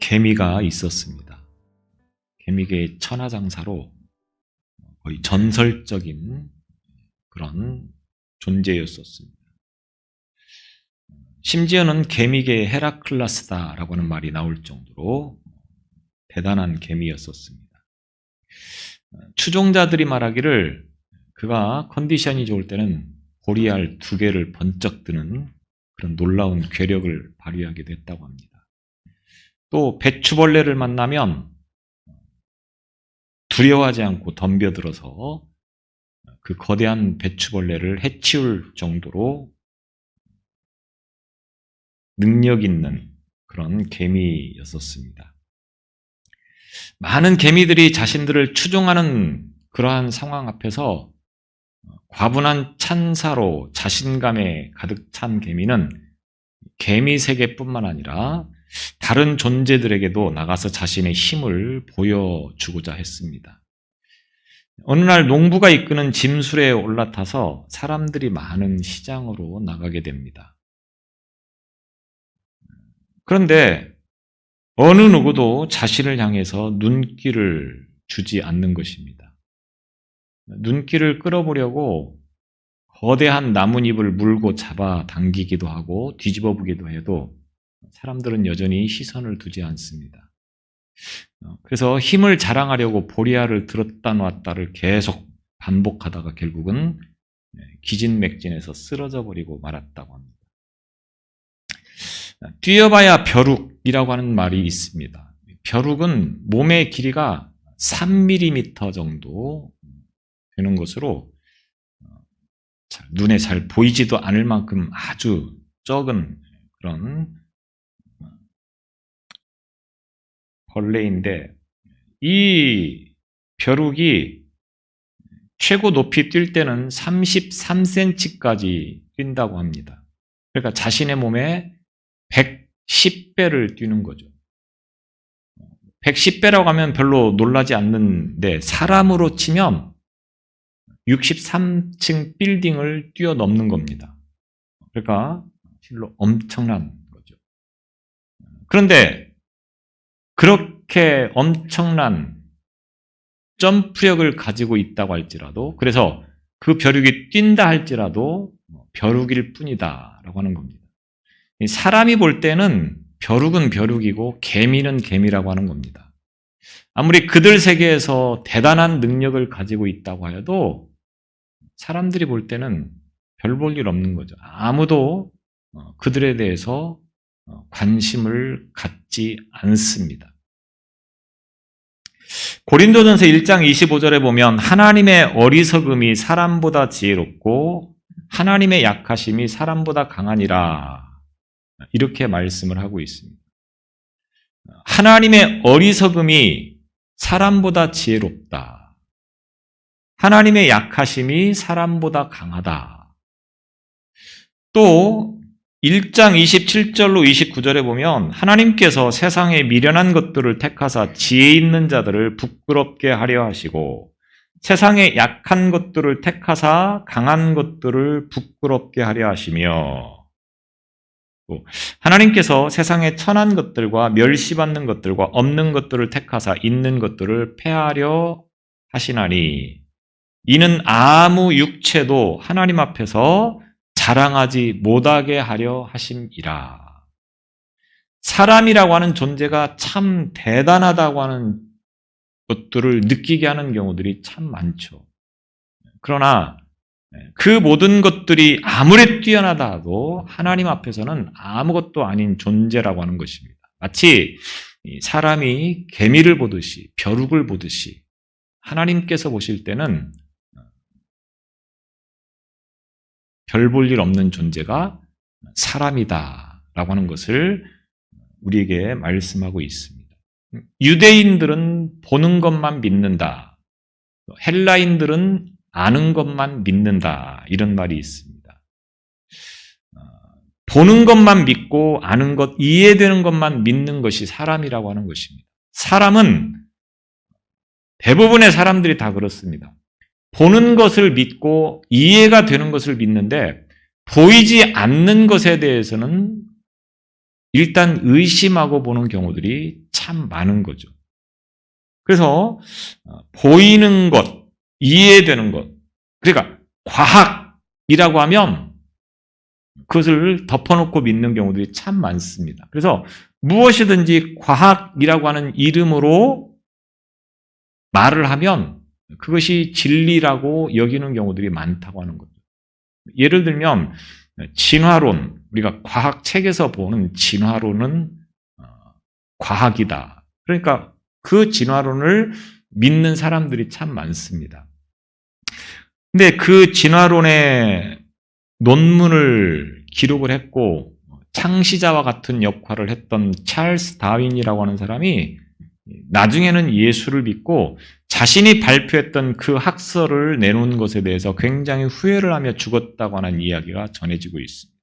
개미가 있었습니다. 개미계의 천하장사로 거의 전설적인 그런 존재였었습니다. 심지어는 개미계의 헤라클라스다라고 하는 말이 나올 정도로 대단한 개미였었습니다. 추종자들이 말하기를 그가 컨디션이 좋을 때는 보리알 2개를 번쩍 드는 그런 놀라운 괴력을 발휘하기도 했다고 합니다. 또 배추벌레를 만나면 두려워하지 않고 덤벼들어서 그 거대한 배추벌레를 해치울 정도로 능력 있는 그런 개미였었습니다. 많은 개미들이 자신들을 추종하는 그러한 상황 앞에서 과분한 찬사로 자신감에 가득 찬 개미는 개미 세계뿐만 아니라 다른 존재들에게도 나가서 자신의 힘을 보여주고자 했습니다. 어느 날 농부가 이끄는 짐술에 올라타서 사람들이 많은 시장으로 나가게 됩니다. 그런데 어느 누구도 자신을 향해서 눈길을 주지 않는 것입니다. 눈길을 끌어보려고 거대한 나뭇잎을 물고 잡아 당기기도 하고 뒤집어 보기도 해도 사람들은 여전히 시선을 두지 않습니다. 그래서 힘을 자랑하려고 보리알을 들었다 놨다를 계속 반복하다가 결국은 기진맥진해서 쓰러져 버리고 말았다고 합니다. 뛰어봐야 벼룩이라고 하는 말이 있습니다. 벼룩은 몸의 길이가 3mm 정도 되는 것으로 눈에 잘 보이지도 않을 만큼 아주 적은 그런 벌레인데, 이 벼룩이 최고 높이 뛸 때는 33cm까지 뛴다고 합니다. 그러니까 자신의 몸에 110배를 뛰는 거죠. 110배라고 하면 별로 놀라지 않는데 사람으로 치면 63층 빌딩을 뛰어넘는 겁니다. 그러니까 실로 엄청난 거죠. 그런데 그렇게 엄청난 점프력을 가지고 있다고 할지라도, 그래서 그 벼룩이 뛴다 할지라도 벼룩일 뿐이다 라고 하는 겁니다. 사람이 볼 때는 벼룩은 벼룩이고 개미는 개미라고 하는 겁니다. 아무리 그들 세계에서 대단한 능력을 가지고 있다고 하여도 사람들이 볼 때는 별 볼 일 없는 거죠. 아무도 그들에 대해서 관심을 갖지 않습니다. 고린도전서 1장 25절에 보면 하나님의 어리석음이 사람보다 지혜롭고 하나님의 약하심이 사람보다 강하니라, 이렇게 말씀을 하고 있습니다. 하나님의 어리석음이 사람보다 지혜롭다. 하나님의 약하심이 사람보다 강하다. 또 1장 27절로 29절에 보면 하나님께서 세상에 미련한 것들을 택하사 지혜 있는 자들을 부끄럽게 하려 하시고 세상에 약한 것들을 택하사 강한 것들을 부끄럽게 하려 하시며, 또 하나님께서 세상에 천한 것들과 멸시받는 것들과 없는 것들을 택하사 있는 것들을 폐하려 하시나니 이는 아무 육체도 하나님 앞에서 자랑하지 못하게 하려 하심이라. 사람이라고 하는 존재가 참 대단하다고 하는 것들을 느끼게 하는 경우들이 참 많죠. 그러나 그 모든 것들이 아무리 뛰어나다 하도 하나님 앞에서는 아무것도 아닌 존재라고 하는 것입니다. 마치 사람이 개미를 보듯이 벼룩을 보듯이 하나님께서 보실 때는 별 볼 일 없는 존재가 사람이다라고 하는 것을 우리에게 말씀하고 있습니다. 유대인들은 보는 것만 믿는다. 헬라인들은 아는 것만 믿는다. 이런 말이 있습니다. 보는 것만 믿고 아는 것, 이해되는 것만 믿는 것이 사람이라고 하는 것입니다. 사람은 대부분의 사람들이 다 그렇습니다. 보는 것을 믿고 이해가 되는 것을 믿는데 보이지 않는 것에 대해서는 일단 의심하고 보는 경우들이 참 많은 거죠. 그래서 보이는 것, 이해되는 것, 그러니까 과학이라고 하면 그것을 덮어놓고 믿는 경우들이 참 많습니다. 그래서 무엇이든지 과학이라고 하는 이름으로 말을 하면 그것이 진리라고 여기는 경우들이 많다고 하는 거죠. 예를 들면 진화론, 우리가 과학책에서 보는 진화론은 과학이다. 그러니까 그 진화론을 믿는 사람들이 참 많습니다. 근데 그 진화론의 논문을 기록을 했고 창시자와 같은 역할을 했던 찰스 다윈이라고 하는 사람이 나중에는 예수를 믿고 자신이 발표했던 그 학설을 내놓은 것에 대해서 굉장히 후회를 하며 죽었다고 하는 이야기가 전해지고 있습니다.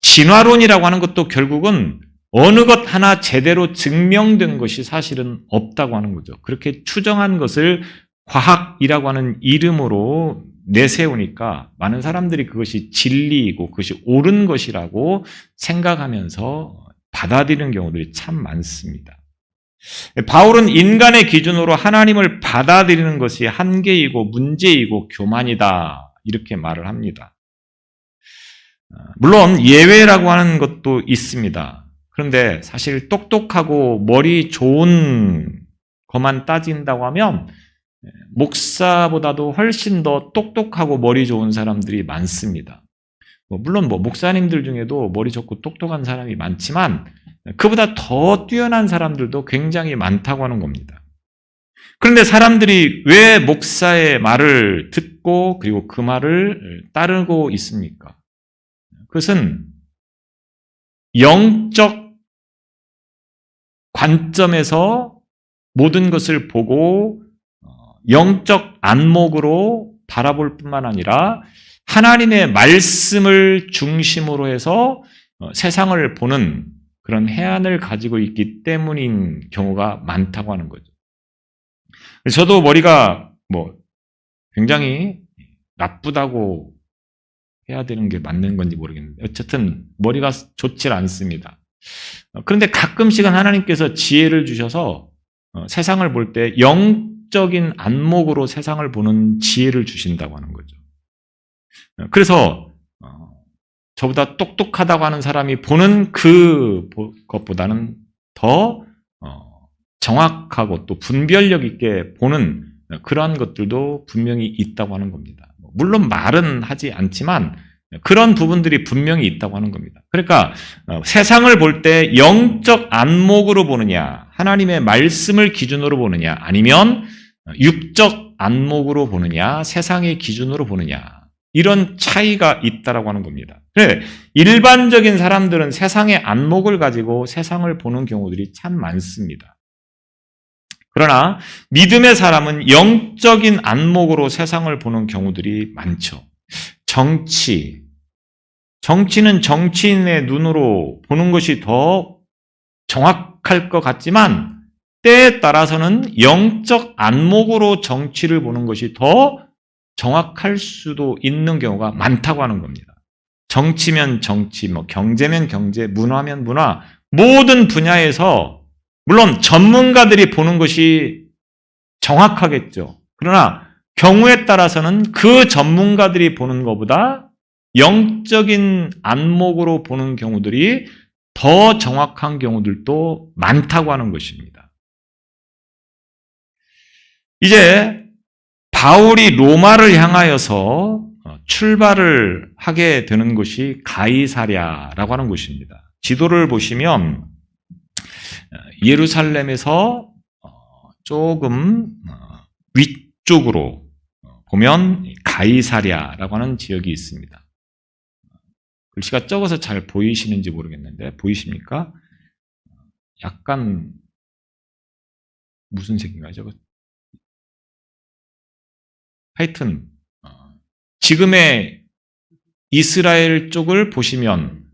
진화론이라고 하는 것도 결국은 어느 것 하나 제대로 증명된 것이 사실은 없다고 하는 거죠. 그렇게 추정한 것을 과학이라고 하는 이름으로 내세우니까 많은 사람들이 그것이 진리이고 그것이 옳은 것이라고 생각하면서 받아들이는 경우들이 참 많습니다. 바울은 인간의 기준으로 하나님을 받아들이는 것이 한계이고 문제이고 교만이다 이렇게 말을 합니다. 물론 예외라고 하는 것도 있습니다. 그런데 사실 똑똑하고 머리 좋은 것만 따진다고 하면 목사보다도 훨씬 더 똑똑하고 머리 좋은 사람들이 많습니다. 물론 목사님들 중에도 머리 좋고 똑똑한 사람이 많지만 그보다 더 뛰어난 사람들도 굉장히 많다고 하는 겁니다. 그런데 사람들이 왜 목사의 말을 듣고 그리고 그 말을 따르고 있습니까? 그것은 영적 관점에서 모든 것을 보고 영적 안목으로 바라볼 뿐만 아니라 하나님의 말씀을 중심으로 해서 세상을 보는 그런 해안을 가지고 있기 때문인 경우가 많다고 하는 거죠. 저도 머리가 굉장히 나쁘다고 해야 되는 게 맞는 건지 모르겠는데 어쨌든 머리가 좋지 않습니다. 그런데 가끔씩은 하나님께서 지혜를 주셔서 세상을 볼 때 영적인 안목으로 세상을 보는 지혜를 주신다고 하는 거죠. 그래서 저보다 똑똑하다고 하는 사람이 보는 그것보다는 더 정확하고 또 분별력 있게 보는 그러한 것들도 분명히 있다고 하는 겁니다. 물론 말은 하지 않지만 그런 부분들이 분명히 있다고 하는 겁니다. 그러니까 세상을 볼 때 영적 안목으로 보느냐, 하나님의 말씀을 기준으로 보느냐, 아니면 육적 안목으로 보느냐, 세상의 기준으로 보느냐, 이런 차이가 있다라고 하는 겁니다. 그래, 일반적인 사람들은 세상의 안목을 가지고 세상을 보는 경우들이 참 많습니다. 그러나 믿음의 사람은 영적인 안목으로 세상을 보는 경우들이 많죠. 정치는 정치인의 눈으로 보는 것이 더 정확할 것 같지만 때에 따라서는 영적 안목으로 정치를 보는 것이 더 정확할 수도 있는 경우가 많다고 하는 겁니다. 정치면 정치, 경제면 경제, 문화면 문화, 모든 분야에서 물론 전문가들이 보는 것이 정확하겠죠. 그러나 경우에 따라서는 그 전문가들이 보는 것보다 영적인 안목으로 보는 경우들이 더 정확한 경우들도 많다고 하는 것입니다. 이제 바울이 로마를 향하여서 출발을 하게 되는 곳이 가이사랴라고 하는 곳입니다. 지도를 보시면 예루살렘에서 조금 위쪽으로 보면 가이사랴라고 하는 지역이 있습니다. 글씨가 적어서 잘 보이시는지 모르겠는데 보이십니까? 약간 무슨 색인가요? 저거? 하여튼 지금의 이스라엘 쪽을 보시면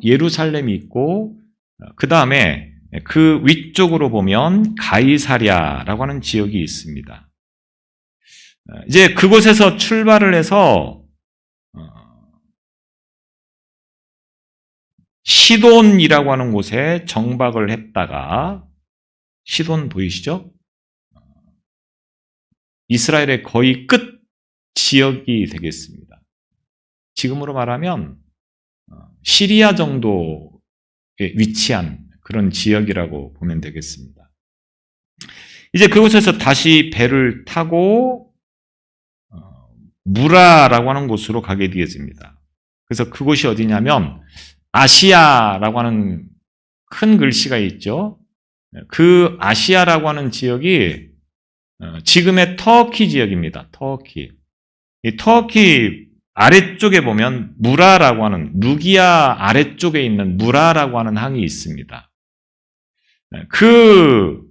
예루살렘이 있고 그 다음에 그 위쪽으로 보면 가이사랴라고 하는 지역이 있습니다. 이제 그곳에서 출발을 해서 시돈이라고 하는 곳에 정박을 했다가, 시돈 보이시죠? 이스라엘의 거의 끝 지역이 되겠습니다. 지금으로 말하면 시리아 정도에 위치한 그런 지역이라고 보면 되겠습니다. 이제 그곳에서 다시 배를 타고 무라라고 하는 곳으로 가게 되어집니다. 그래서 그곳이 어디냐면 아시아라고 하는 큰 글씨가 있죠. 그 아시아라고 하는 지역이 지금의 터키 지역입니다. 터키. 이 터키 아래쪽에 보면 무라라고 하는, 누기아 아래쪽에 있는 무라라고 하는 항이 있습니다. 그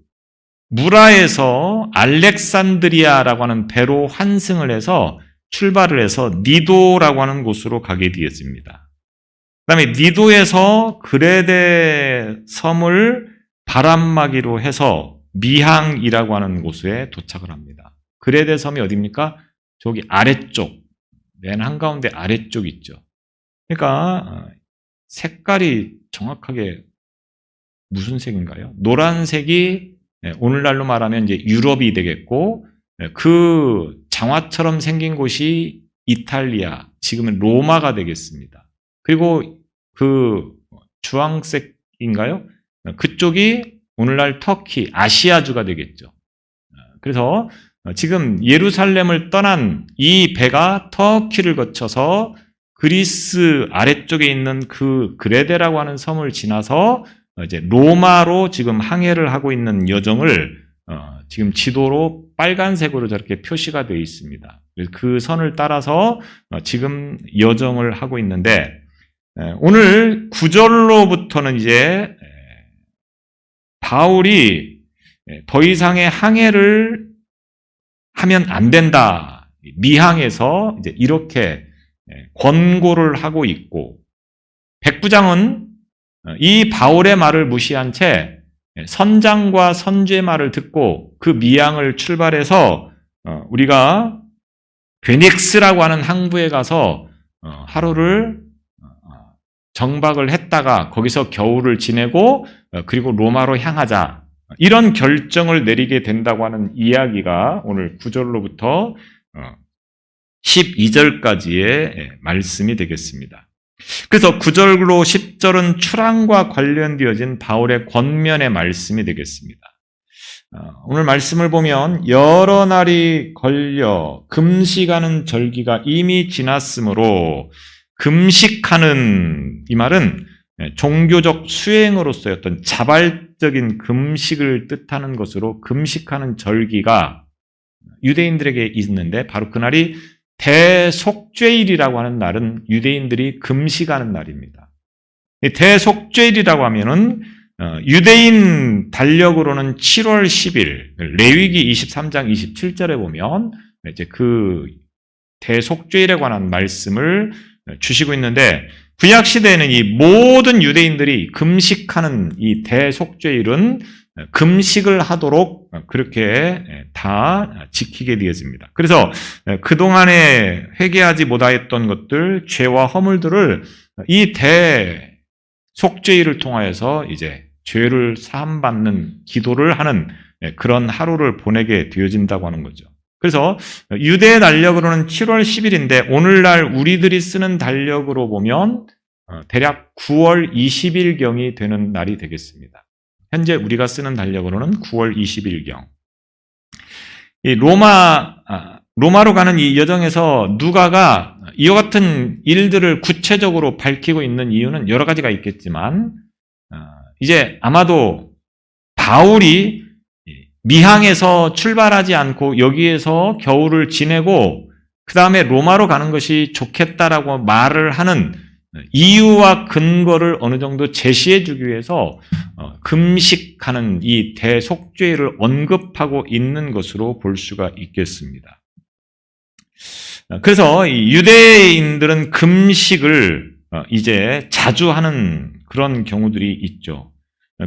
무라에서 알렉산드리아라고 하는 배로 환승을 해서 출발을 해서 니도라고 하는 곳으로 가게 되어집니다. 그 다음에 니도에서 그레데 섬을 바람막이로 해서 미항이라고 하는 곳에 도착을 합니다. 그레데 섬이 어디입니까? 저기 아래쪽, 맨 한가운데 아래쪽 있죠. 그러니까 색깔이 정확하게 무슨 색인가요? 노란색이 오늘날로 말하면 이제 유럽이 되겠고, 그 장화처럼 생긴 곳이 이탈리아, 지금은 로마가 되겠습니다. 그리고 그 주황색인가요? 그쪽이 오늘날 터키, 아시아주가 되겠죠. 그래서 지금 예루살렘을 떠난 이 배가 터키를 거쳐서 그리스 아래쪽에 있는 그 그레데라고 하는 섬을 지나서 이제 로마로 지금 항해를 하고 있는 여정을 지금 지도로 빨간색으로 저렇게 표시가 되어 있습니다. 그 선을 따라서 지금 여정을 하고 있는데, 오늘 9절로부터는 이제 바울이 더 이상의 항해를 하면 안 된다. 미항에서 이제 이렇게 권고를 하고 있고, 백부장은 이 바울의 말을 무시한 채 선장과 선주의 말을 듣고 그 미항을 출발해서 우리가 베닉스라고 하는 항구에 가서 하루를 정박을 했다가 거기서 겨울을 지내고 그리고 로마로 향하자, 이런 결정을 내리게 된다고 하는 이야기가 오늘 9절로부터 12절까지의 말씀이 되겠습니다. 그래서 9절로 10절은 출항과 관련되어진 바울의 권면의 말씀이 되겠습니다. 오늘 말씀을 보면 여러 날이 걸려 금식하는 절기가 이미 지났으므로, 금식하는 이 말은 종교적 수행으로서의 어떤 자발적인 금식을 뜻하는 것으로, 금식하는 절기가 유대인들에게 있는데 바로 그날이 대속죄일이라고 하는 날은 유대인들이 금식하는 날입니다. 대속죄일이라고 하면은 유대인 달력으로는 7월 10일, 레위기 23장 27절에 보면 이제 그 대속죄일에 관한 말씀을 주시고 있는데, 구약 시대에는 이 모든 유대인들이 금식하는 이 대속죄일은 금식을 하도록 그렇게 다 지키게 되어집니다. 그래서 그동안에 회개하지 못하였던 것들, 죄와 허물들을 이 대속죄일을 통하여서 이제 죄를 사함받는 기도를 하는 그런 하루를 보내게 되어진다고 하는 거죠. 그래서 유대 달력으로는 7월 10일인데 오늘날 우리들이 쓰는 달력으로 보면 대략 9월 20일경이 되는 날이 되겠습니다. 현재 우리가 쓰는 달력으로는 9월 20일경. 이 로마로 가는 이 여정에서 누가가 이와 같은 일들을 구체적으로 밝히고 있는 이유는 여러 가지가 있겠지만, 이제 아마도 바울이 미항에서 출발하지 않고 여기에서 겨울을 지내고 그 다음에 로마로 가는 것이 좋겠다라고 말을 하는 이유와 근거를 어느 정도 제시해 주기 위해서 금식하는 이 대속죄를 언급하고 있는 것으로 볼 수가 있겠습니다. 그래서 유대인들은 금식을 이제 자주 하는 그런 경우들이 있죠.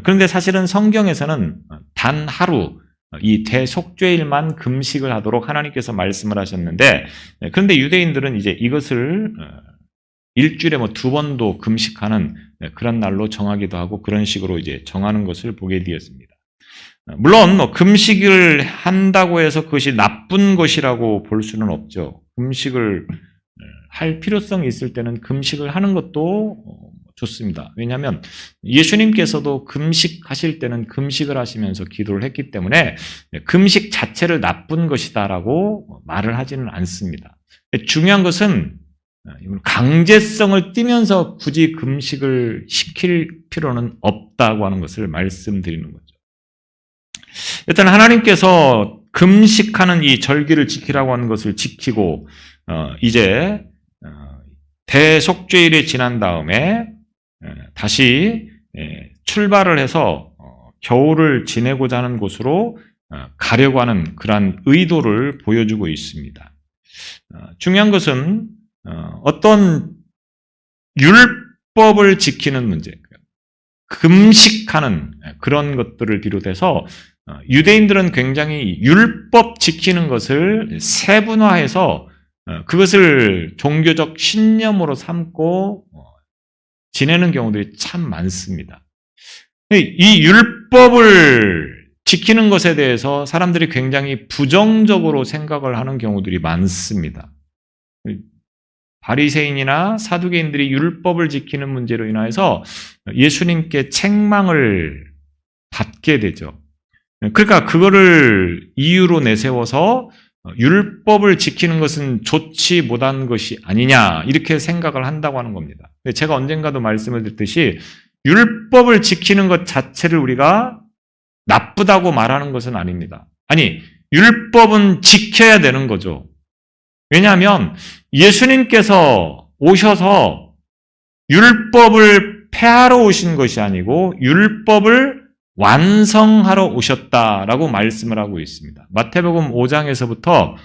그런데 사실은 성경에서는 단 하루 이 대속죄일만 금식을 하도록 하나님께서 말씀을 하셨는데, 그런데 유대인들은 이제 이것을 일주일에 2번도 금식하는 그런 날로 정하기도 하고 그런 식으로 이제 정하는 것을 보게 되었습니다. 물론 금식을 한다고 해서 그것이 나쁜 것이라고 볼 수는 없죠. 금식을 할 필요성이 있을 때는 금식을 하는 것도 좋습니다. 왜냐하면 예수님께서도 금식하실 때는 금식을 하시면서 기도를 했기 때문에 금식 자체를 나쁜 것이다라고 말을 하지는 않습니다. 중요한 것은 강제성을 띠면서 굳이 금식을 시킬 필요는 없다고 하는 것을 말씀드리는 거죠. 일단 하나님께서 금식하는 이 절기를 지키라고 하는 것을 지키고 이제 대속죄일이 지난 다음에 다시 출발을 해서 겨울을 지내고자 하는 곳으로 가려고 하는 그러한 의도를 보여주고 있습니다. 중요한 것은 어떤 율법을 지키는 문제, 금식하는 그런 것들을 비롯해서 유대인들은 굉장히 율법 지키는 것을 세분화해서 그것을 종교적 신념으로 삼고 지내는 경우들이 참 많습니다. 이 율법을 지키는 것에 대해서 사람들이 굉장히 부정적으로 생각을 하는 경우들이 많습니다. 바리새인이나 사두개인들이 율법을 지키는 문제로 인하여서 예수님께 책망을 받게 되죠. 그러니까 그거를 이유로 내세워서 율법을 지키는 것은 좋지 못한 것이 아니냐 이렇게 생각을 한다고 하는 겁니다. 제가 언젠가도 말씀을 드렸듯이 율법을 지키는 것 자체를 우리가 나쁘다고 말하는 것은 아닙니다. 아니, 율법은 지켜야 되는 거죠. 왜냐하면 예수님께서 오셔서 율법을 폐하러 오신 것이 아니고 율법을 완성하러 오셨다라고 말씀을 하고 있습니다. 마태복음 5장에서부터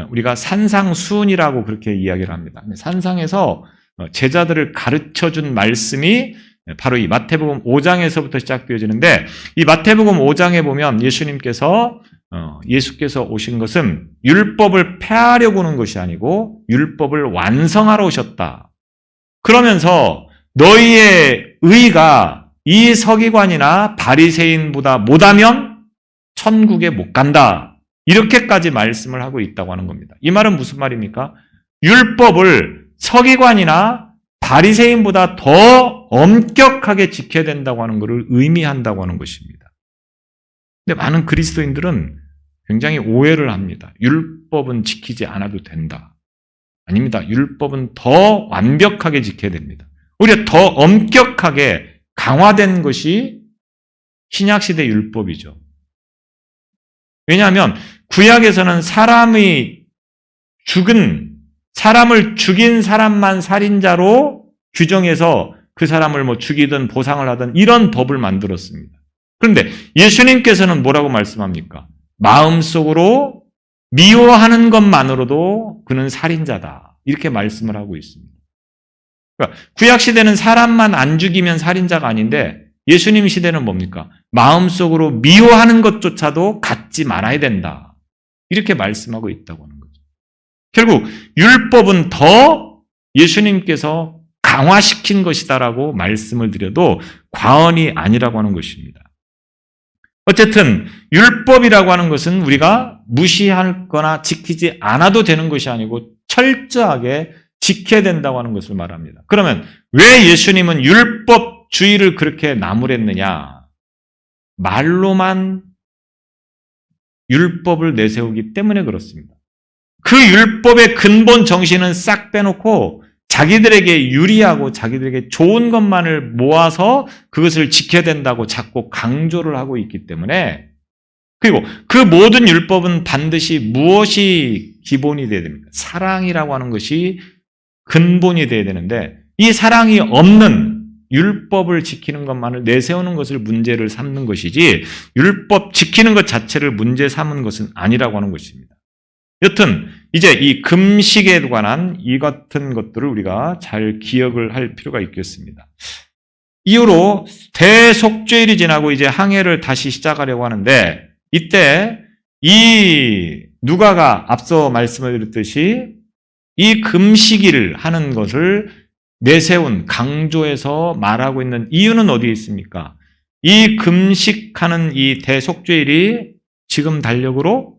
우리가 산상수훈이라고 그렇게 이야기를 합니다. 산상에서 제자들을 가르쳐준 말씀이 바로 이 마태복음 5장에서부터 시작되어지는데 이 마태복음 5장에 보면 예수께서 오신 것은 율법을 폐하려고 오는 것이 아니고 율법을 완성하러 오셨다. 그러면서 너희의 의가 이 서기관이나 바리새인보다 못하면 천국에 못 간다. 이렇게까지 말씀을 하고 있다고 하는 겁니다. 이 말은 무슨 말입니까? 율법을 서기관이나 바리새인보다 더 엄격하게 지켜야 된다고 하는 것을 의미한다고 하는 것입니다. 근데 많은 그리스도인들은 굉장히 오해를 합니다. 율법은 지키지 않아도 된다. 아닙니다. 율법은 더 완벽하게 지켜야 됩니다. 오히려 더 엄격하게 강화된 것이 신약시대 율법이죠. 왜냐하면 구약에서는 사람을 죽인 사람만 살인자로 규정해서 그 사람을 죽이든 보상을 하든 이런 법을 만들었습니다. 그런데 예수님께서는 뭐라고 말씀합니까? 마음속으로 미워하는 것만으로도 그는 살인자다. 이렇게 말씀을 하고 있습니다. 그러니까 구약 시대는 사람만 안 죽이면 살인자가 아닌데 예수님 시대는 뭡니까? 마음속으로 미워하는 것조차도 갖지 말아야 된다. 이렇게 말씀하고 있다고 하는 거죠. 결국 율법은 더 예수님께서 강화시킨 것이다라고 말씀을 드려도 과언이 아니라고 하는 것입니다. 어쨌든 율법이라고 하는 것은 우리가 무시할 거나 지키지 않아도 되는 것이 아니고 철저하게 지켜야 된다고 하는 것을 말합니다. 그러면 왜 예수님은 율법주의를 그렇게 나무랬느냐? 말로만 율법을 내세우기 때문에 그렇습니다. 그 율법의 근본 정신은 싹 빼놓고 자기들에게 유리하고 자기들에게 좋은 것만을 모아서 그것을 지켜야 된다고 자꾸 강조를 하고 있기 때문에 그리고 그 모든 율법은 반드시 무엇이 기본이 되어야 됩니까? 사랑이라고 하는 것이 근본이 되어야 되는데 이 사랑이 없는 율법을 지키는 것만을 내세우는 것을 문제를 삼는 것이지 율법 지키는 것 자체를 문제 삼은 것은 아니라고 하는 것입니다. 여튼 이제 이 금식에 관한 이 같은 것들을 우리가 잘 기억을 할 필요가 있겠습니다. 이후로 대속죄일이 지나고 이제 항해를 다시 시작하려고 하는데 이때 이 누가가 앞서 말씀을 드렸듯이 이 금식일을 하는 것을 내세운 강조해서 말하고 있는 이유는 어디에 있습니까? 이 금식하는 이 대속죄일이 지금 달력으로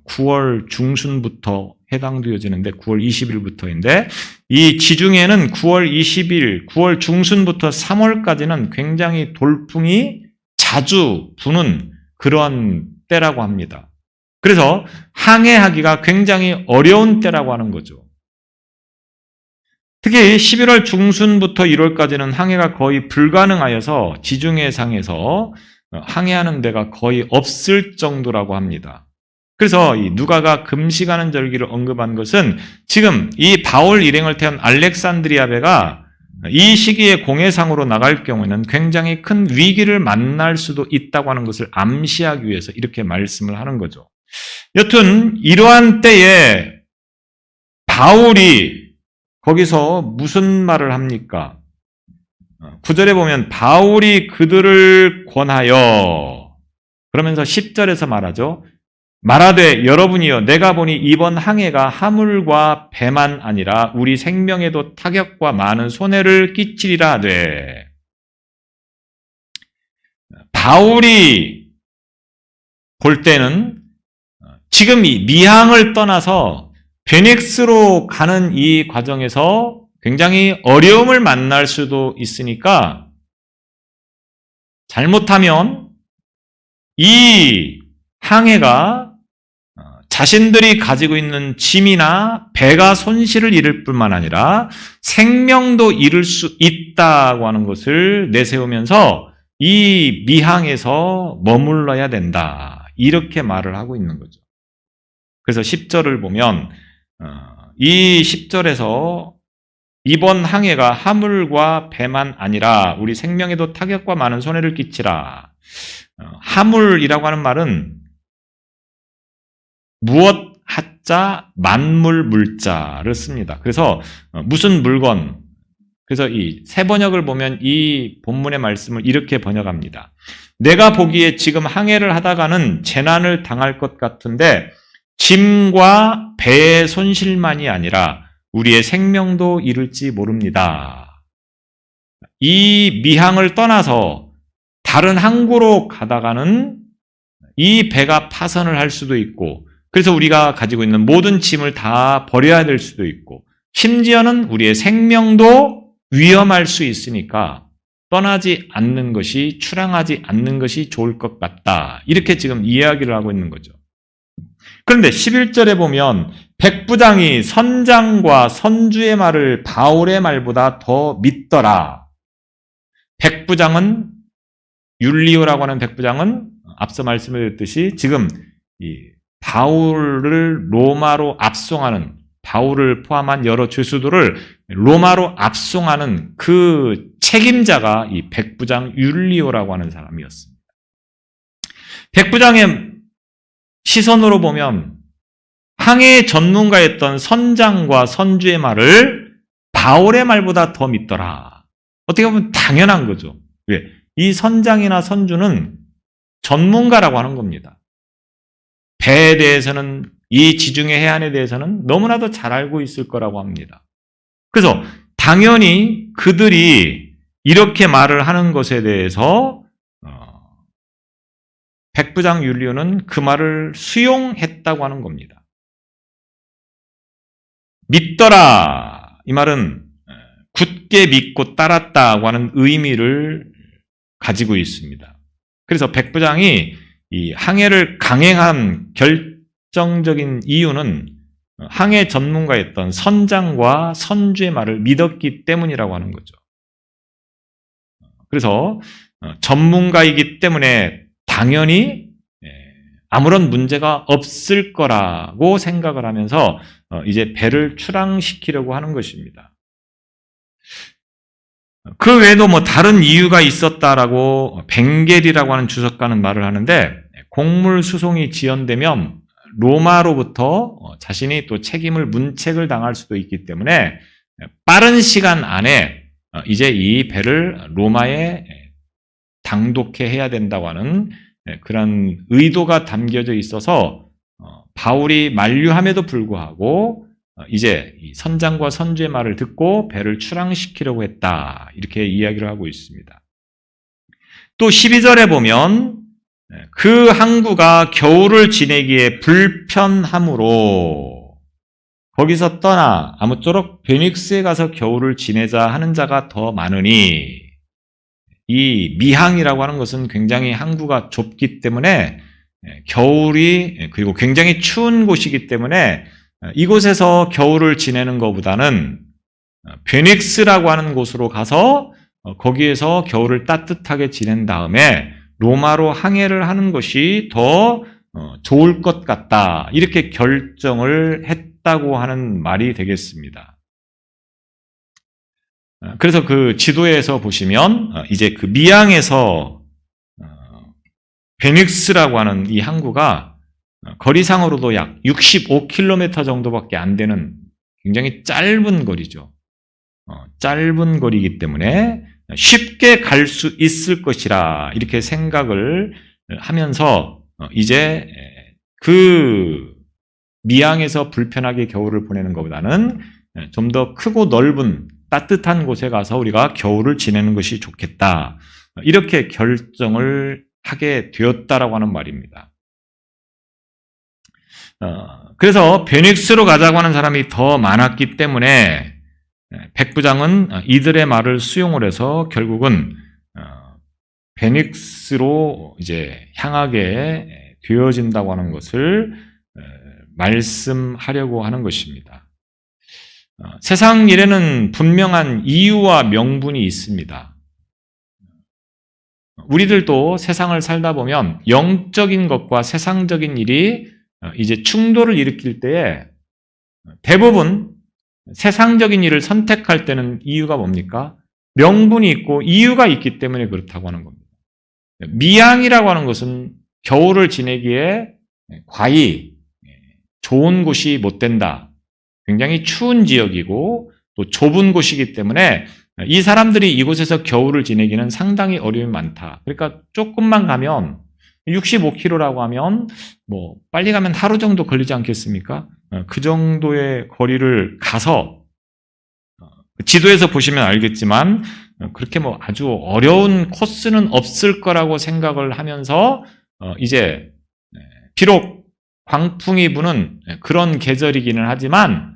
9월 중순부터 해당되어지는데 9월 20일부터인데 이 지중해는 9월 20일, 9월 중순부터 3월까지는 굉장히 돌풍이 자주 부는 그런 때라고 합니다. 그래서 항해하기가 굉장히 어려운 때라고 하는 거죠. 특히 11월 중순부터 1월까지는 항해가 거의 불가능하여서 지중해상에서 항해하는 데가 거의 없을 정도라고 합니다. 그래서 이 누가가 금식하는 절기를 언급한 것은 지금 이 바울 일행을 태운 알렉산드리아 배가 이 시기에 공해상으로 나갈 경우에는 굉장히 큰 위기를 만날 수도 있다고 하는 것을 암시하기 위해서 이렇게 말씀을 하는 거죠. 여튼 이러한 때에 바울이 거기서 무슨 말을 합니까? 9절에 보면 바울이 그들을 권하여 그러면서 10절에서 말하죠. 말하되 여러분이여 내가 보니 이번 항해가 화물과 배만 아니라 우리 생명에도 타격과 많은 손해를 끼치리라 하되 바울이 볼 때는 지금 이 미항을 떠나서 베넥스로 가는 이 과정에서 굉장히 어려움을 만날 수도 있으니까 잘못하면 이 항해가 자신들이 가지고 있는 짐이나 배가 손실을 입을 뿐만 아니라 생명도 잃을 수 있다고 하는 것을 내세우면서 이 미항에서 머물러야 된다. 이렇게 말을 하고 있는 거죠. 그래서 10절을 보면 이 10절에서 이번 항해가 화물과 배만 아니라 우리 생명에도 타격과 많은 손해를 끼치라. 화물이라고 하는 말은 무엇 하자 만물 물자를 씁니다. 그래서 무슨 물건 그래서 이 새 번역을 보면 이 본문의 말씀을 이렇게 번역합니다. 내가 보기에 지금 항해를 하다가는 재난을 당할 것 같은데 짐과 배의 손실만이 아니라 우리의 생명도 잃을지 모릅니다. 이 미항을 떠나서 다른 항구로 가다가는 이 배가 파선을 할 수도 있고 그래서 우리가 가지고 있는 모든 짐을 다 버려야 될 수도 있고 심지어는 우리의 생명도 위험할 수 있으니까 떠나지 않는 것이 출항하지 않는 것이 좋을 것 같다. 이렇게 지금 이야기를 하고 있는 거죠. 그런데 11절에 보면 백부장이 선장과 선주의 말을 바울의 말보다 더 믿더라. 백부장은 율리오라고 하는 백부장은 앞서 말씀드렸듯이 지금 이 바울을 로마로 압송하는 바울을 포함한 여러 죄수들을 로마로 압송하는 그 책임자가 이 백부장 율리오라고 하는 사람이었습니다. 백부장의 시선으로 보면 항해 전문가였던 선장과 선주의 말을 바울의 말보다 더 믿더라. 어떻게 보면 당연한 거죠. 왜? 이 선장이나 선주는 전문가라고 하는 겁니다. 배에 대해서는 이 지중해 해안에 대해서는 너무나도 잘 알고 있을 거라고 합니다. 그래서 당연히 그들이 이렇게 말을 하는 것에 대해서 백부장 율리오는 그 말을 수용했다고 하는 겁니다. 믿더라. 이 말은 굳게 믿고 따랐다고 하는 의미를 가지고 있습니다. 그래서 백부장이 이 항해를 강행한 결정적인 이유는 항해 전문가였던 선장과 선주의 말을 믿었기 때문이라고 하는 거죠. 그래서 전문가이기 때문에 당연히 아무런 문제가 없을 거라고 생각을 하면서 이제 배를 출항시키려고 하는 것입니다. 그 외에도 뭐 다른 이유가 있었다라고 벵겔이라고 하는 주석가는 말을 하는데 곡물 수송이 지연되면 로마로부터 자신이 또 책임을 문책을 당할 수도 있기 때문에 빠른 시간 안에 이제 이 배를 로마에 당독해 해야 된다고 하는 그런 의도가 담겨져 있어서 바울이 만류함에도 불구하고 이제 이 선장과 선주의 말을 듣고 배를 출항시키려고 했다. 이렇게 이야기를 하고 있습니다. 또 12절에 보면 그 항구가 겨울을 지내기에 불편하므로 거기서 떠나 아무쪼록 베닉스에 가서 겨울을 지내자 하는 자가 더 많으니, 이 미항이라고 하는 것은 굉장히 항구가 좁기 때문에 겨울이, 그리고 굉장히 추운 곳이기 때문에 이곳에서 겨울을 지내는 것보다는 베닉스라고 하는 곳으로 가서 거기에서 겨울을 따뜻하게 지낸 다음에 로마로 항해를 하는 것이 더 좋을 것 같다. 이렇게 결정을 했다고 하는 말이 되겠습니다. 그래서 그 지도에서 보시면 이제 그 미항에서 베닉스라고 하는 이 항구가 거리상으로도 약 65km 정도밖에 안 되는 굉장히 짧은 거리죠. 짧은 거리이기 때문에 쉽게 갈 수 있을 것이라 이렇게 생각을 하면서 이제 그 미항에서 불편하게 겨울을 보내는 것보다는 좀 더 크고 넓은 따뜻한 곳에 가서 우리가 겨울을 지내는 것이 좋겠다. 이렇게 결정을 하게 되었다라고 하는 말입니다. 그래서 베닉스로 가자고 하는 사람이 더 많았기 때문에 백부장은 이들의 말을 수용을 해서 결국은 베닉스로 이제 향하게 되어진다고 하는 것을 말씀하려고 하는 것입니다. 세상 일에는 분명한 이유와 명분이 있습니다. 우리들도 세상을 살다 보면 영적인 것과 세상적인 일이 이제 충돌을 일으킬 때에 대부분 세상적인 일을 선택할 때는 이유가 뭡니까? 명분이 있고 이유가 있기 때문에 그렇다고 하는 겁니다. 미항이라고 하는 것은 겨울을 지내기에 과히 좋은 곳이 못 된다. 굉장히 추운 지역이고 또 좁은 곳이기 때문에 이 사람들이 이곳에서 겨울을 지내기는 상당히 어려움이 많다. 그러니까 조금만 가면 65km라고 하면 뭐 빨리 가면 하루 정도 걸리지 않겠습니까? 그 정도의 거리를 가서 지도에서 보시면 알겠지만 그렇게 뭐 아주 어려운 코스는 없을 거라고 생각을 하면서 이제 비록 광풍이 부는 그런 계절이기는 하지만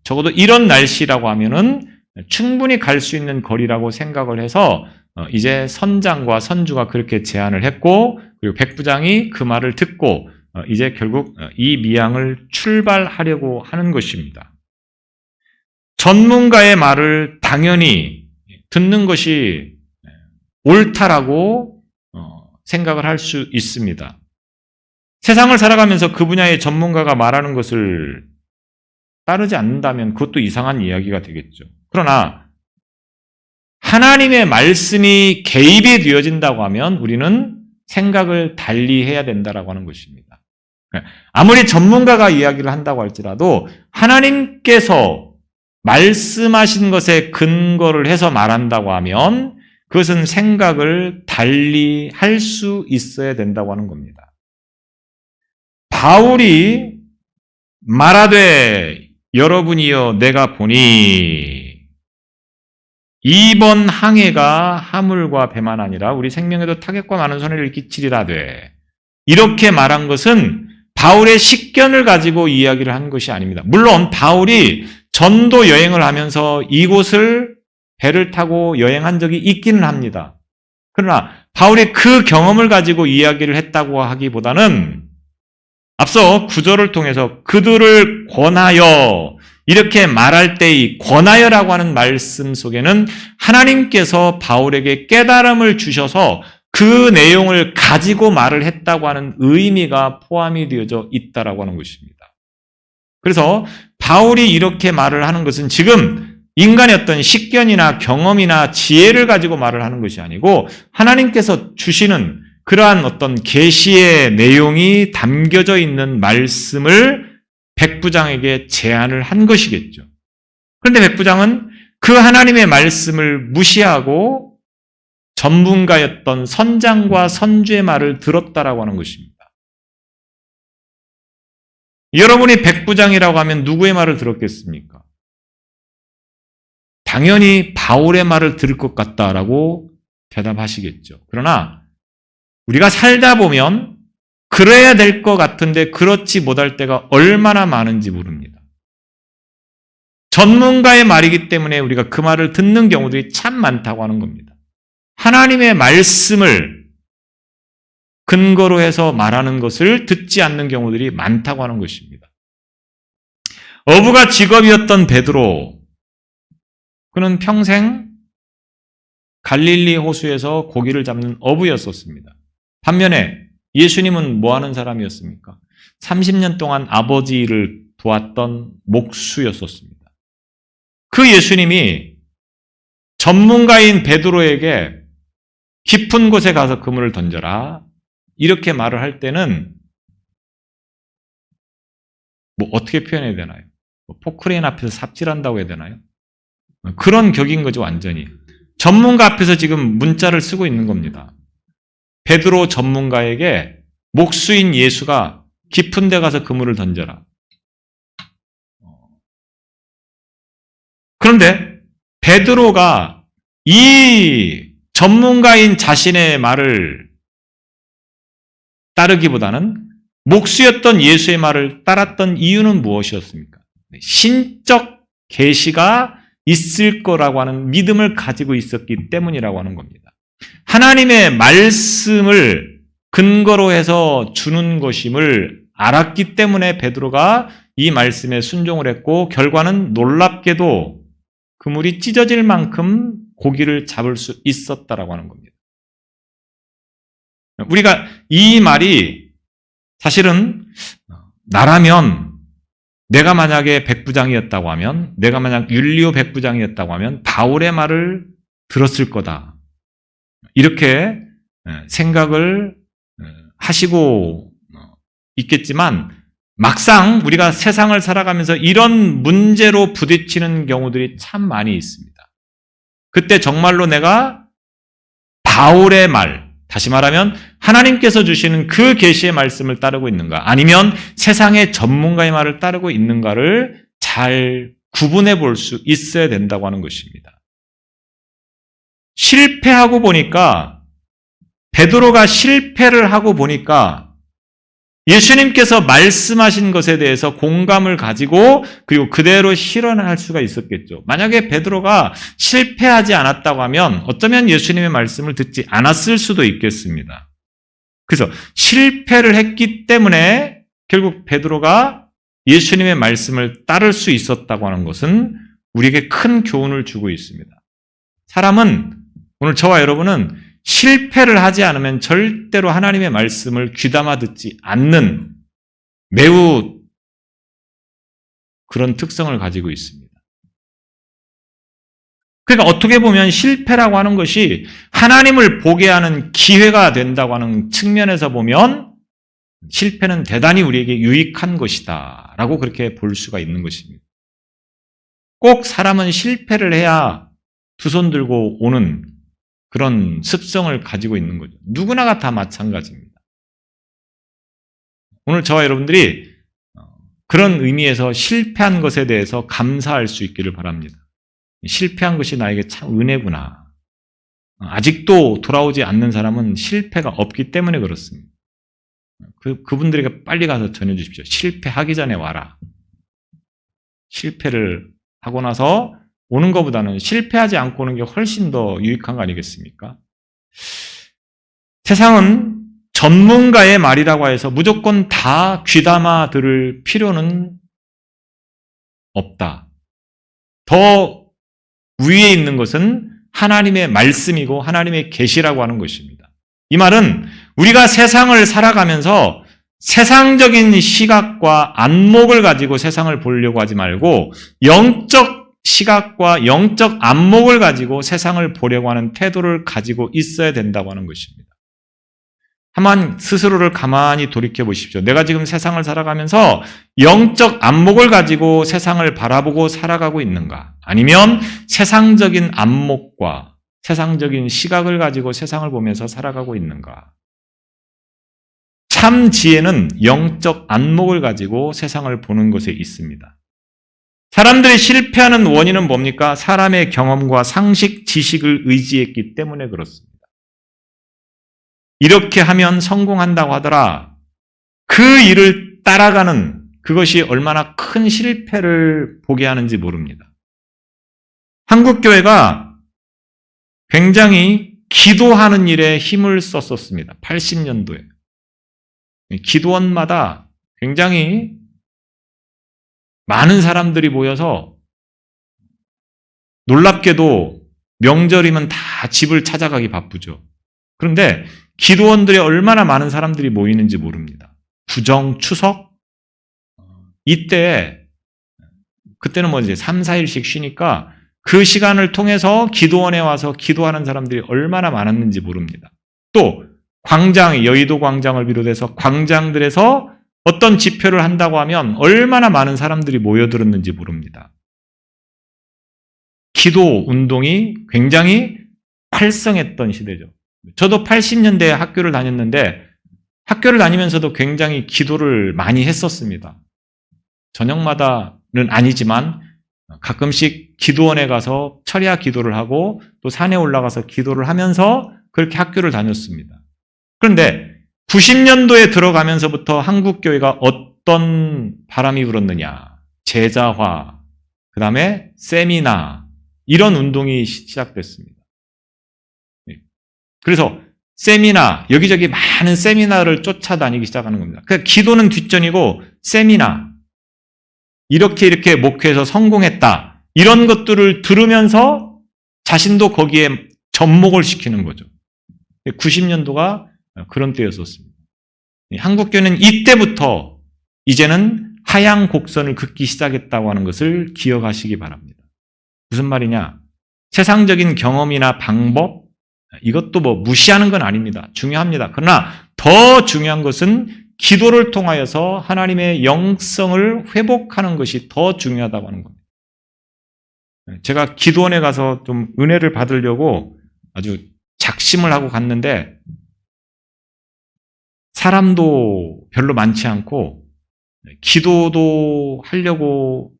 적어도 이런 날씨라고 하면은 충분히 갈 수 있는 거리라고 생각을 해서 이제 선장과 선주가 그렇게 제안을 했고, 그리고 백부장이 그 말을 듣고 이제 결국 이 미항을 출발하려고 하는 것입니다. 전문가의 말을 당연히 듣는 것이 옳다라고 생각을 할 수 있습니다. 세상을 살아가면서 그 분야의 전문가가 말하는 것을 따르지 않는다면 그것도 이상한 이야기가 되겠죠. 그러나 하나님의 말씀이 개입이 되어진다고 하면 우리는 생각을 달리 해야 된다라고 하는 것입니다. 아무리 전문가가 이야기를 한다고 할지라도 하나님께서 말씀하신 것에 근거를 해서 말한다고 하면 그것은 생각을 달리 할 수 있어야 된다고 하는 겁니다. 바울이 말하되 여러분이여 내가 보니 이번 항해가 하물과 배만 아니라 우리 생명에도 타격과 많은 손해를 끼치리라되 이렇게 말한 것은 바울의 식견을 가지고 이야기를 한 것이 아닙니다. 물론 바울이 전도 여행을 하면서 이곳을 배를 타고 여행한 적이 있기는 합니다. 그러나 바울이 그 경험을 가지고 이야기를 했다고 하기보다는 앞서 구절을 통해서 그들을 권하여 이렇게 말할 때 이 권하여라고 하는 말씀 속에는 하나님께서 바울에게 깨달음을 주셔서 그 내용을 가지고 말을 했다고 하는 의미가 포함이 되어져 있다라고 하는 것입니다. 그래서 바울이 이렇게 말을 하는 것은 지금 인간의 어떤 식견이나 경험이나 지혜를 가지고 말을 하는 것이 아니고 하나님께서 주시는 그러한 어떤 계시의 내용이 담겨져 있는 말씀을 백부장에게 제안을 한 것이겠죠. 그런데 백부장은 그 하나님의 말씀을 무시하고 전문가였던 선장과 선주의 말을 들었다라고 하는 것입니다. 여러분이 백부장이라고 하면 누구의 말을 들었겠습니까? 당연히 바울의 말을 들을 것 같다라고 대답하시겠죠. 그러나 우리가 살다 보면 그래야 될 것 같은데 그렇지 못할 때가 얼마나 많은지 모릅니다. 전문가의 말이기 때문에 우리가 그 말을 듣는 경우들이 참 많다고 하는 겁니다. 하나님의 말씀을 근거로 해서 말하는 것을 듣지 않는 경우들이 많다고 하는 것입니다. 어부가 직업이었던 베드로, 그는 평생 갈릴리 호수에서 고기를 잡는 어부였었습니다. 반면에 예수님은 뭐 하는 사람이었습니까? 30년 동안 아버지를 도왔던 목수였었습니다. 그 예수님이 전문가인 베드로에게 깊은 곳에 가서 그물을 던져라, 이렇게 말을 할 때는 뭐 어떻게 표현해야 되나요? 포크레인 앞에서 삽질한다고 해야 되나요? 그런 격인 거죠, 완전히. 전문가 앞에서 지금 문자를 쓰고 있는 겁니다. 베드로 전문가에게 목수인 예수가 깊은 데 가서 그물을 던져라. 그런데 베드로가 이 전문가인 자신의 말을 따르기보다는 목수였던 예수의 말을 따랐던 이유는 무엇이었습니까? 신적 계시가 있을 거라고 하는 믿음을 가지고 있었기 때문이라고 하는 겁니다. 하나님의 말씀을 근거로 해서 주는 것임을 알았기 때문에 베드로가 이 말씀에 순종을 했고, 결과는 놀랍게도 그물이 찢어질 만큼 고기를 잡을 수 있었다라고 하는 겁니다. 우리가 이 말이 사실은 나라면, 내가 만약에 백부장이었다고 하면, 내가 만약 율리오 백부장이었다고 하면 바울의 말을 들었을 거다, 이렇게 생각을 하시고 있겠지만, 막상 우리가 세상을 살아가면서 이런 문제로 부딪히는 경우들이 참 많이 있습니다. 그때 정말로 내가 바울의 말, 다시 말하면 하나님께서 주시는 그 계시의 말씀을 따르고 있는가, 아니면 세상의 전문가의 말을 따르고 있는가를 잘 구분해 볼 수 있어야 된다고 하는 것입니다. 실패하고 보니까, 베드로가 실패를 하고 보니까 예수님께서 말씀하신 것에 대해서 공감을 가지고 그리고 그대로 실현할 수가 있었겠죠. 만약에 베드로가 실패하지 않았다고 하면 어쩌면 예수님의 말씀을 듣지 않았을 수도 있겠습니다. 그래서 실패를 했기 때문에 결국 베드로가 예수님의 말씀을 따를 수 있었다고 하는 것은 우리에게 큰 교훈을 주고 있습니다. 사람은, 오늘 저와 여러분은 실패를 하지 않으면 절대로 하나님의 말씀을 귀담아 듣지 않는 매우 그런 특성을 가지고 있습니다. 그러니까 어떻게 보면 실패라고 하는 것이 하나님을 보게 하는 기회가 된다고 하는 측면에서 보면 실패는 대단히 우리에게 유익한 것이다 라고 그렇게 볼 수가 있는 것입니다. 꼭 사람은 실패를 해야 두 손 들고 오는 그런 습성을 가지고 있는 거죠. 누구나가 다 마찬가지입니다. 오늘 저와 여러분들이 그런 의미에서 실패한 것에 대해서 감사할 수 있기를 바랍니다. 실패한 것이 나에게 참 은혜구나. 아직도 돌아오지 않는 사람은 실패가 없기 때문에 그렇습니다. 그분들에게 빨리 가서 전해주십시오. 실패하기 전에 와라. 실패를 하고 나서 오는 것보다는 실패하지 않고 오는 게 훨씬 더 유익한 거 아니겠습니까? 세상은 전문가의 말이라고 해서 무조건 다 귀담아 들을 필요는 없다. 더 위에 있는 것은 하나님의 말씀이고 하나님의 계시라고 하는 것입니다. 이 말은 우리가 세상을 살아가면서 세상적인 시각과 안목을 가지고 세상을 보려고 하지 말고 영적 시각과 영적 안목을 가지고 세상을 보려고 하는 태도를 가지고 있어야 된다고 하는 것입니다. 한번 스스로를 가만히 돌이켜 보십시오. 내가 지금 세상을 살아가면서 영적 안목을 가지고 세상을 바라보고 살아가고 있는가? 아니면 세상적인 안목과 세상적인 시각을 가지고 세상을 보면서 살아가고 있는가? 참 지혜는 영적 안목을 가지고 세상을 보는 것에 있습니다. 사람들이 실패하는 원인은 뭡니까? 사람의 경험과 상식, 지식을 의지했기 때문에 그렇습니다. 이렇게 하면 성공한다고 하더라. 그 일을 따라가는 그것이 얼마나 큰 실패를 보게 하는지 모릅니다. 한국교회가 굉장히 기도하는 일에 힘을 썼었습니다. 80년도에. 기도원마다 굉장히 많은 사람들이 모여서 놀랍게도 명절이면 다 집을 찾아가기 바쁘죠. 그런데 기도원들이 얼마나 많은 사람들이 모이는지 모릅니다. 구정, 추석 이때 그때는 뭐 이제 3, 4일씩 쉬니까 그 시간을 통해서 기도원에 와서 기도하는 사람들이 얼마나 많았는지 모릅니다. 또 광장, 여의도 광장을 비롯해서 광장들에서 어떤 집회를 한다고 하면 얼마나 많은 사람들이 모여들었는지 모릅니다. 기도 운동이 굉장히 활성했던 시대죠. 저도 80년대에 학교를 다녔는데 학교를 다니면서도 굉장히 기도를 많이 했었습니다. 저녁마다는 아니지만 가끔씩 기도원에 가서 철야 기도를 하고 또 산에 올라가서 기도를 하면서 그렇게 학교를 다녔습니다. 그런데 90년도에 들어가면서부터 한국교회가 어떤 바람이 불었느냐. 제자화, 그 다음에 세미나 이런 운동이 시작됐습니다. 그래서 세미나, 여기저기 많은 세미나를 쫓아다니기 시작하는 겁니다. 그러니까 기도는 뒷전이고 세미나, 이렇게 목회해서 성공했다. 이런 것들을 들으면서 자신도 거기에 접목을 시키는 거죠. 90년도가 그런 때였었습니다. 한국교회는 이때부터 이제는 하향 곡선을 긋기 시작했다고 하는 것을 기억하시기 바랍니다. 무슨 말이냐? 세상적인 경험이나 방법, 이것도 뭐 무시하는 건 아닙니다. 중요합니다. 그러나 더 중요한 것은 기도를 통하여서 하나님의 영성을 회복하는 것이 더 중요하다고 하는 겁니다. 제가 기도원에 가서 좀 은혜를 받으려고 아주 작심을 하고 갔는데 사람도 별로 많지 않고 기도도 하려고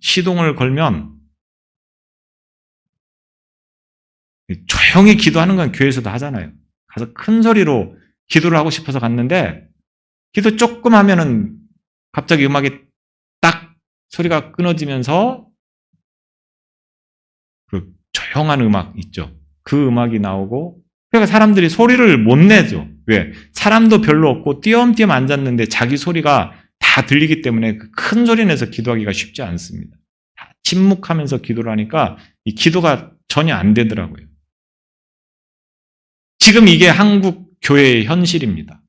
시동을 걸면 조용히 기도하는 건 교회에서도 하잖아요. 가서 큰 소리로 기도를 하고 싶어서 갔는데 기도 조금 하면은 갑자기 음악이 딱 소리가 끊어지면서 그 조용한 음악 있죠. 그 음악이 나오고 그러니까 사람들이 소리를 못 내죠. 왜? 사람도 별로 없고 띄엄띄엄 앉았는데 자기 소리가 다 들리기 때문에 큰 소리 내서 기도하기가 쉽지 않습니다. 다 침묵하면서 기도를 하니까 이 기도가 전혀 안 되더라고요. 지금 이게 한국 교회의 현실입니다.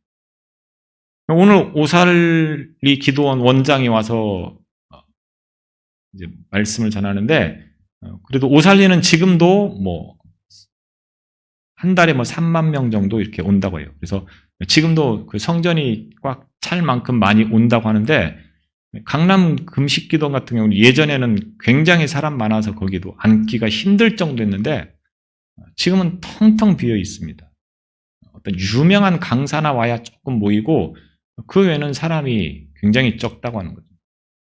오늘 오살리 기도원 원장이 와서 이제 말씀을 전하는데 그래도 오살리는 지금도 뭐 한 달에 뭐 3만 명 정도 이렇게 온다고 해요. 그래서 지금도 그 성전이 꽉 찰 만큼 많이 온다고 하는데 강남 금식기도 같은 경우는 예전에는 굉장히 사람 많아서 거기도 앉기가 힘들 정도였는데 지금은 텅텅 비어 있습니다. 어떤 유명한 강사나 와야 조금 모이고 그 외에는 사람이 굉장히 적다고 하는 거죠.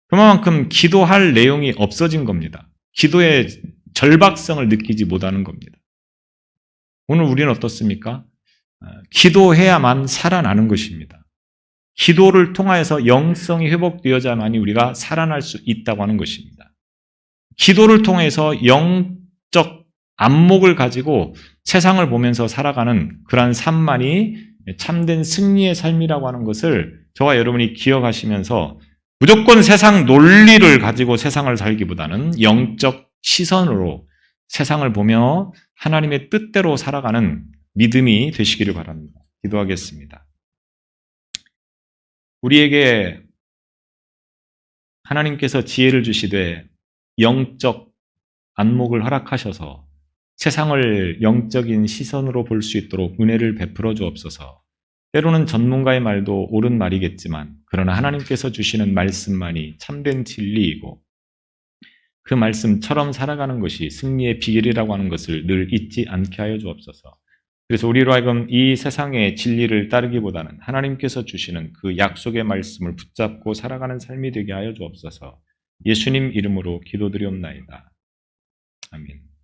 그만큼 기도할 내용이 없어진 겁니다. 기도의 절박성을 느끼지 못하는 겁니다. 오늘 우리는 어떻습니까? 기도해야만 살아나는 것입니다. 기도를 통하여서 영성이 회복되어야만이 우리가 살아날 수 있다고 하는 것입니다. 기도를 통해서 영적 안목을 가지고 세상을 보면서 살아가는 그러한 삶만이 참된 승리의 삶이라고 하는 것을 저와 여러분이 기억하시면서 무조건 세상 논리를 가지고 세상을 살기보다는 영적 시선으로 세상을 보며 하나님의 뜻대로 살아가는 믿음이 되시기를 바랍니다. 기도하겠습니다. 우리에게 하나님께서 지혜를 주시되 영적 안목을 허락하셔서 세상을 영적인 시선으로 볼 수 있도록 은혜를 베풀어 주옵소서. 때로는 전문가의 말도 옳은 말이겠지만 그러나 하나님께서 주시는 말씀만이 참된 진리이고 그 말씀처럼 살아가는 것이 승리의 비결이라고 하는 것을 늘 잊지 않게 하여 주옵소서. 그래서 우리로 하여금 이 세상의 진리를 따르기보다는 하나님께서 주시는 그 약속의 말씀을 붙잡고 살아가는 삶이 되게 하여 주옵소서. 예수님 이름으로 기도드리옵나이다. 아멘.